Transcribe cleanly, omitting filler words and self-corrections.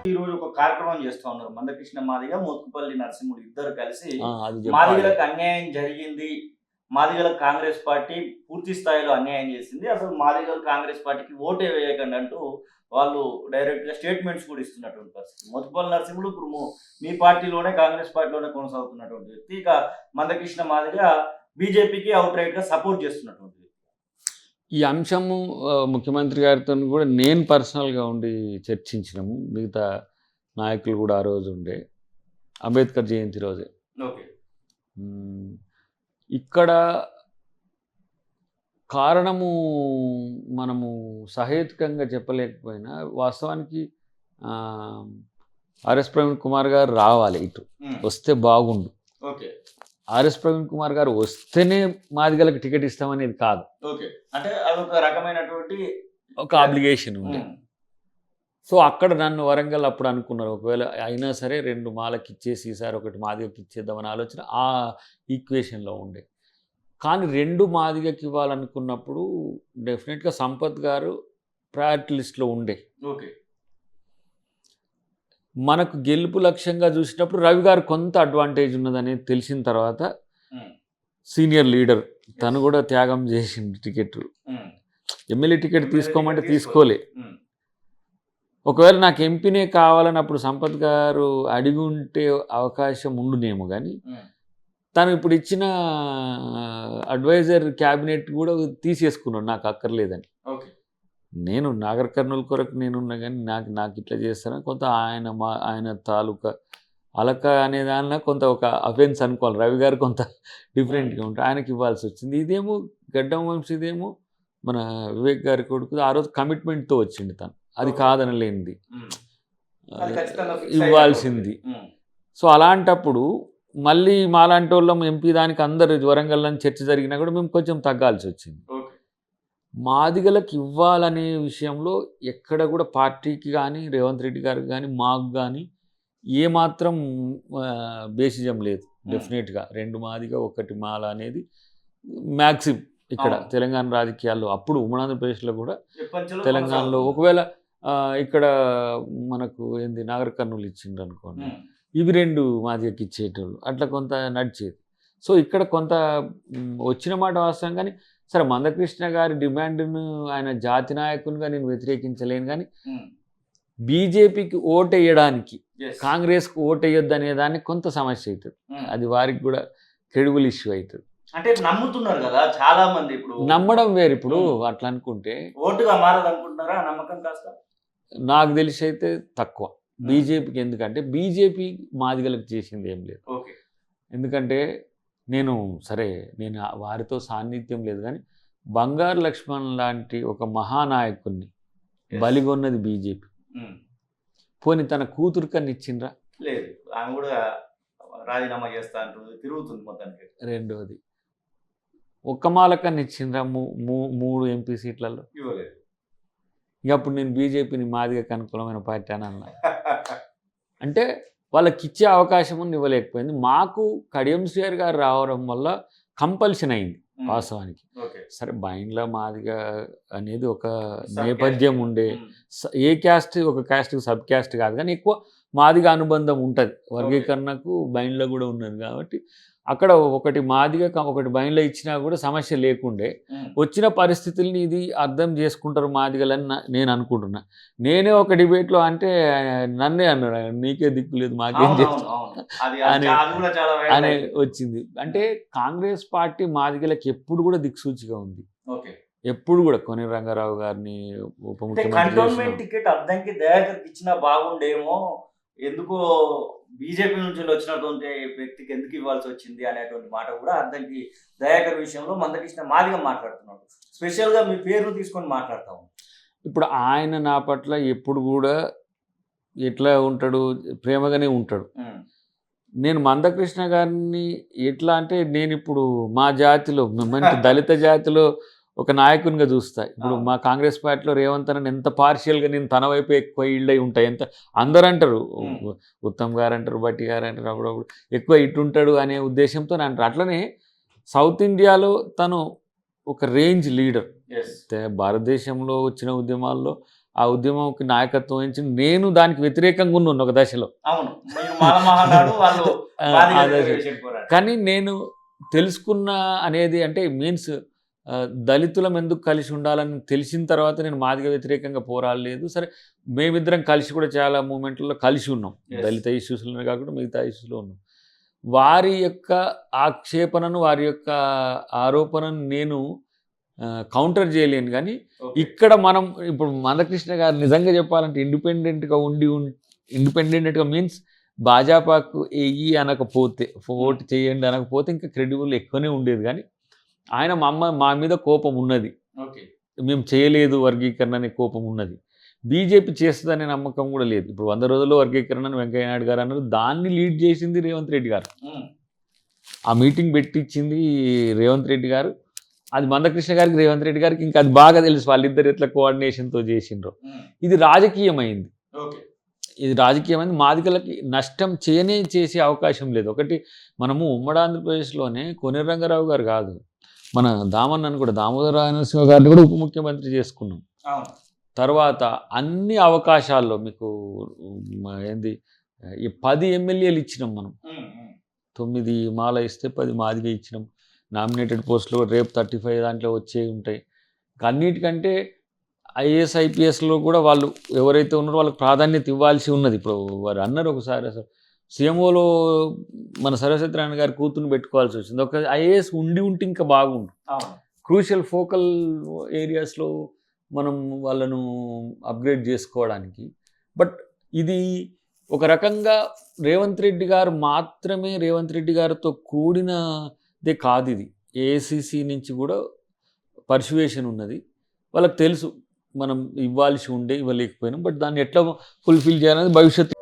ఈ రోజు ఒక కార్యక్రమం చేస్తా ఉన్నారు. మందకృష్ణ మాదిగ, మోత్కుపల్లి నరసింహుడు ఇద్దరు కలిసి అది చెప్పాలి. మాదిగలకు అన్యాయం జరిగింది. మాదిగలకు కాంగ్రెస్ పార్టీ పూర్తి స్థాయిలో అన్యాయం చేసింది. అసలు మాదిగలు కాంగ్రెస్ పార్టీకి ఓటే వేయకండి అంటూ వాళ్ళు డైరెక్ట్‌గా స్టేట్మెంట్స్ కూడా ఇస్తున్నటువంటి పరిస్థితి. మోత్కుపల్లి నరసింహులు ఇప్పుడు మీ పార్టీలోనే కాంగ్రెస్ పార్టీలోనే కొనసాగుతున్నటువంటి వ్యక్తి. ఇక మందకృష్ణ మాదిగ బీజేపీకి ఔట్‌రైట్‌గా సపోర్ట్ చేస్తున్నటువంటి వ్యక్తి. ఈ అంశము ముఖ్యమంత్రి గారితో కూడా నేను పర్సనల్గా ఉండి చర్చించినాము. మిగతా నాయకులు కూడా ఆ రోజు ఉండే అంబేద్కర్ జయంతి రోజే. ఓకే. ఇక్కడ కారణము మనము సహేతుకంగా చెప్పలేకపోయినా వాస్తవానికి ఆర్ఎస్ ప్రవీణ్ కుమార్ గారు రావాలి, ఇటు వస్తే బాగుండు. ఓకే. ఆర్ఎస్ ప్రవీణ్ కుమార్ గారు వస్తేనే మాదిగలకు టికెట్ ఇస్తామనేది కాదు. ఓకే. అంటే అదొక రకమైనటువంటి ఒక ఆబ్లిగేషన్ ఉంది. సో అక్కడ నన్ను వరంగల్ అప్పుడు అనుకున్నారు, ఒకవేళ అయినా సరే 2 మాలకి ఇచ్చేసి ఈసారి ఒకటి మాదిగకి ఇచ్చేద్దామని ఆలోచన ఆ ఈక్వేషన్లో ఉండే. కానీ 2 మాదిగకి ఇవ్వాలనుకున్నప్పుడు డెఫినెట్గా సంపత్ గారు ప్రయారిటీ లిస్ట్లో ఉండే. ఓకే. మనకు గెలుపు లక్ష్యంగా చూసినప్పుడు రవి గారు కొంత అడ్వాంటేజ్ ఉన్నదని తెలిసిన తర్వాత సీనియర్ లీడర్ తను కూడా త్యాగం చేసింది టికెట్. ఎమ్మెల్యే టికెట్ తీసుకోమంటే తీసుకోలే. ఒకవేళ నాకు ఎంపీనే కావాలని అప్పుడు సంపత్ గారు అడిగి ఉంటే అవకాశం ఉండునేమో, కానీ తను ఇప్పుడు ఇచ్చిన అడ్వైజర్ క్యాబినెట్ కూడా తీసేసుకున్నాడు నాకు అక్కర్లేదని. నేను నాగర్ కర్నూలు కొరకు నేనున్నా, కానీ నాకు ఇట్లా చేస్తాను కొంత ఆయన తాలూకా అలక అనే దానిలో కొంత ఒక అఫెన్స్ అనుకోవాలి. రవి గారు కొంత డిఫరెంట్గా ఉంటాయి, ఆయనకి ఇవ్వాల్సి వచ్చింది. ఇదేమో గడ్డం వంశీ, ఇదేమో మన వివేక్ గారి కొడుకు ఆ రోజు కమిట్మెంట్తో వచ్చింది తను, అది కాదనలేనిది ఇవ్వాల్సింది. సో అలాంటప్పుడు మళ్ళీ మాలాంటి వాళ్ళం ఎంపీ దానికి అందరు వరంగల్లో చర్చ జరిగినా కూడా మేము కొంచెం తగ్గాల్సి వచ్చింది. మాదిగలకు ఇవ్వాలనే విషయంలో ఎక్కడ కూడా పార్టీకి కానీ రేవంత్ రెడ్డి గారికి కానీ మాకు కానీ ఏమాత్రం బేసిజం లేదు. డెఫినెట్గా 2 మాదిగ 1 మాల అనేది మ్యాక్సిమం ఇక్కడ తెలంగాణ రాజకీయాల్లో, అప్పుడు ఉమ్మడి ఆంధ్రప్రదేశ్లో కూడా తెలంగాణలో ఒకవేళ ఇక్కడ మనకు ఏంది నాగర్ కర్నూలు ఇచ్చిండ్రు అనుకోండి, ఇవి 2 మాదిగకి ఇచ్చేటోళ్ళు, అట్లా కొంత నడిచేది. సో ఇక్కడ కొంత వచ్చిన మాట వాస్తవం. కానీ సరే, మందకృష్ణ గారి డిమాండ్ను ఆయన జాతి నాయకునిగా నేను వ్యతిరేకించలేను, కానీ బీజేపీకి ఓటేయడానికి కాంగ్రెస్కి ఓటేయొద్దు అనే దానికి కొంత సమస్య అవుతుంది. అది వారికి కూడా క్రెడిబుల్ ఇష్యూ అవుతుంది. అంటే నమ్ముతున్నారు కదా చాలా మంది, ఇప్పుడు నమ్మడం వేరు. ఇప్పుడు అట్లా అనుకుంటే ఓటుగా మారదనుకుంటున్నారా? నమ్మకం కాస్త నాకు తెలిసి అయితే తక్కువ బీజేపీకి. ఎందుకంటే బీజేపీ మాదిగలకు చేసింది ఏం లేదు. ఎందుకంటే నేను వారితో సాన్నిధ్యం లేదు, కానీ బంగారు లక్ష్మణ్ లాంటి ఒక మహానాయకుడిని బలిగొన్నది బీజేపీ. పోనీ తన కూతురు కన్నా ఇచ్చిండ్రా? లేదు, ఆమె కూడా రాజీనామా చేస్తా అంటుంది, తిరుగుతుంది మొత్తానికి. రెండోది, ఒక్క మాల కన్నా ఇచ్చిండ్రా 3 ఎంపీ సీట్లలో? ఇవ్వలేదు. ఇక అప్పుడు నేను బీజేపీని మాదిగకు అనుకూలమైన పార్టీ అని అన్నా. అంటే వాళ్ళకి ఇచ్చే అవకాశం ఇవ్వలేకపోయింది. మాకు కడియం శ్రీహరి గారు రావడం వల్ల కంపల్షన్ అయింది వాస్తవానికి. సరే, బైండ్ల మాదిగ అనేది ఒక నేపథ్యం ఉండే, ఏ క్యాస్ట్ ఒక క్యాస్ట్ సబ్ క్యాస్ట్ కాదు, కానీ ఎక్కువ మాదిగ అనుబంధం ఉంటుంది. వర్గీకరణకు బైండ్లో కూడా ఉన్నది కాబట్టి అక్కడ ఒకటి మాదిగ ఒకటి బైండ్లో ఇచ్చినా కూడా సమస్య లేకుండే. వచ్చిన పరిస్థితుల్ని ఇది అర్థం చేసుకుంటారు మాదిగలని నేను అనుకుంటున్నా. నేనే ఒక డిబేట్లో అంటే నన్నే అన్నాడు, నీకే దిక్కు లేదు మాకేం చేస్తా అని వచ్చింది. అంటే కాంగ్రెస్ పార్టీ మాదిగలకు ఎప్పుడు కూడా దిక్సూచిగా ఉంది. ఎప్పుడు కూడా కొని రంగారావు గారిని ఉప ముఖ్యమంత్రి టికెట్ అద్దంకి దయాకర్కి ఇచ్చినా బాగుండేమో, ఎందుకో బీజేపీ నుంచి వచ్చినటువంటి వ్యక్తికి ఎందుకు ఇవ్వాల్సి వచ్చింది అనేటువంటి మాట కూడా అద్దంకి దయాకర్ విషయంలో మందకృష్ణ మాదిగ మాట్లాడుతున్నాడు. స్పెషల్గా మీ పేరును తీసుకొని మాట్లాడతాము. ఇప్పుడు ఆయన నా పట్ల ఎప్పుడు కూడా ఎట్లా ఉంటాడు, ప్రేమగానే ఉంటాడు. నేను మందకృష్ణ గారిని ఎట్లా అంటే, నేను ఇప్పుడు మా జాతిలో మంచి దళిత జాతిలో ఒక నాయకునిగా చూస్తా. ఇప్పుడు మా కాంగ్రెస్ పార్టీలో రేవంత్ అన్న ఎంత పార్షియల్గా నేను తన వైపు ఎక్కువ ఈల్డ్ అయి ఉంటాయి. ఎంత అందరూ అంటారు, ఉత్తమ్ గారు అంటారు, భట్టి గారు అంటారు, అప్పుడప్పుడు ఎక్కువ ఇటుంటాడు అనే ఉద్దేశంతో అంటారు. అట్లనే సౌత్ ఇండియాలో తను ఒక రేంజ్ లీడర్. భారతదేశంలో వచ్చిన ఉద్యమాల్లో ఆ ఉద్యమంకి నాయకత్వం వహించి నేను దానికి వ్యతిరేకంగా ఉన్నాను ఒక దశలో. అవును, మీరు మాల మహానాడు, వాళ్ళు మాదిగ ఆ దశ. రిజర్వేషన్ పోరాటం. కానీ నేను తెలుసుకున్న అనేది అంటే మీన్స్ దళితులం ఎందుకు కలిసి ఉండాలని తెలిసిన తర్వాత నేను మాదిగ వ్యతిరేకంగా పోరాడలేదు. సరే, మేమిద్దరం కలిసి కూడా చాలా మూమెంట్లలో కలిసి ఉన్నాం. Yes. దళిత ఇష్యూస్లోనే కాకుండా మిగతా ఇష్యూస్లో ఉన్నాం. వారి యొక్క ఆక్షేపణను, వారి యొక్క ఆరోపణను నేను కౌంటర్ చేయలేను. కానీ Okay. ఇక్కడ మనం ఇప్పుడు మందకృష్ణ గారు నిజంగా చెప్పాలంటే ఇండిపెండెంట్గా మీన్స్ భాజపాకు ఎయ్యి అనకపోతే, ఓటు చేయండి అనకపోతే ఇంకా క్రెడిబుల్ ఎక్కువనే ఉండేది. కానీ ఆయన మా మీద కోపం ఉన్నది, Okay. మేము చేయలేదు వర్గీకరణ అనే కోపం ఉన్నది. బీజేపీ చేస్తుందనే నమ్మకం కూడా లేదు. ఇప్పుడు 100 రోజుల్లో వర్గీకరణ అని వెంకయ్య నాయుడు గారు అన్నారు. దాన్ని లీడ్ చేసింది రేవంత్ రెడ్డి గారు. ఆ మీటింగ్ పెట్టించింది రేవంత్ రెడ్డి గారు. అది మందకృష్ణ గారికి, రేవంత్ రెడ్డి గారికి ఇంకా అది బాగా తెలుసు, వాళ్ళిద్దరు ఎట్లా కోఆర్డినేషన్తో చేసిండ్రో. ఇది రాజకీయమైంది. Okay. ఇది రాజకీయమైంది. మాదిగలకి నష్టం చేసే అవకాశం లేదు. ఒకటి, మనము ఉమ్మడి ఆంధ్రప్రదేశ్లోనే కోనేరు రంగారావు గారు కాదు, మన దామన్నను కూడా, దామోదర రాయనరసింహ గారిని కూడా ఉప ముఖ్యమంత్రి చేసుకున్నాం. అవును. తర్వాత అన్ని అవకాశాల్లో మీకు ఏంది 10 ఎమ్మెల్యేలు ఇచ్చినాం మనం. 9 మాల ఇస్తే 10 మాదిగా ఇచ్చినాం. నామినేటెడ్ పోస్టులు రేపు 35 దాంట్లో వచ్చే ఉంటాయి. అన్నిటికంటే ఐఏఎస్ ఐపీఎస్లో కూడా వాళ్ళు ఎవరైతే ఉన్నారో వాళ్ళకి ప్రాధాన్యత ఇవ్వాల్సి ఉన్నది. ఇప్పుడు వారు అన్నారు ఒకసారి, అసలు సీఎంఓలో మన సర్వసత్యనారాయణ గారి కూతురుని పెట్టుకోవాల్సి వచ్చింది. ఒక ఐఏఎస్ ఉంటే ఇంకా బాగుండు. క్రూషియల్ ఫోకల్ ఏరియాస్లో మనం వాళ్ళను అప్గ్రేడ్ చేసుకోవడానికి. బట్ ఇది ఒక రకంగా రేవంత్ రెడ్డి గారు మాత్రమే, రేవంత్ రెడ్డి గారితో కూడినదే కాదు ఇది. ఏఐసిసి నుంచి కూడా పర్సువేషన్ ఉన్నది. వాళ్ళకి తెలుసు మనం ఇవ్వాల్సి ఉండే ఇవ్వలేకపోయినాం. బట్ దాన్ని ఎట్లా ఫుల్ఫిల్ చేయాలనేది భవిష్యత్తులో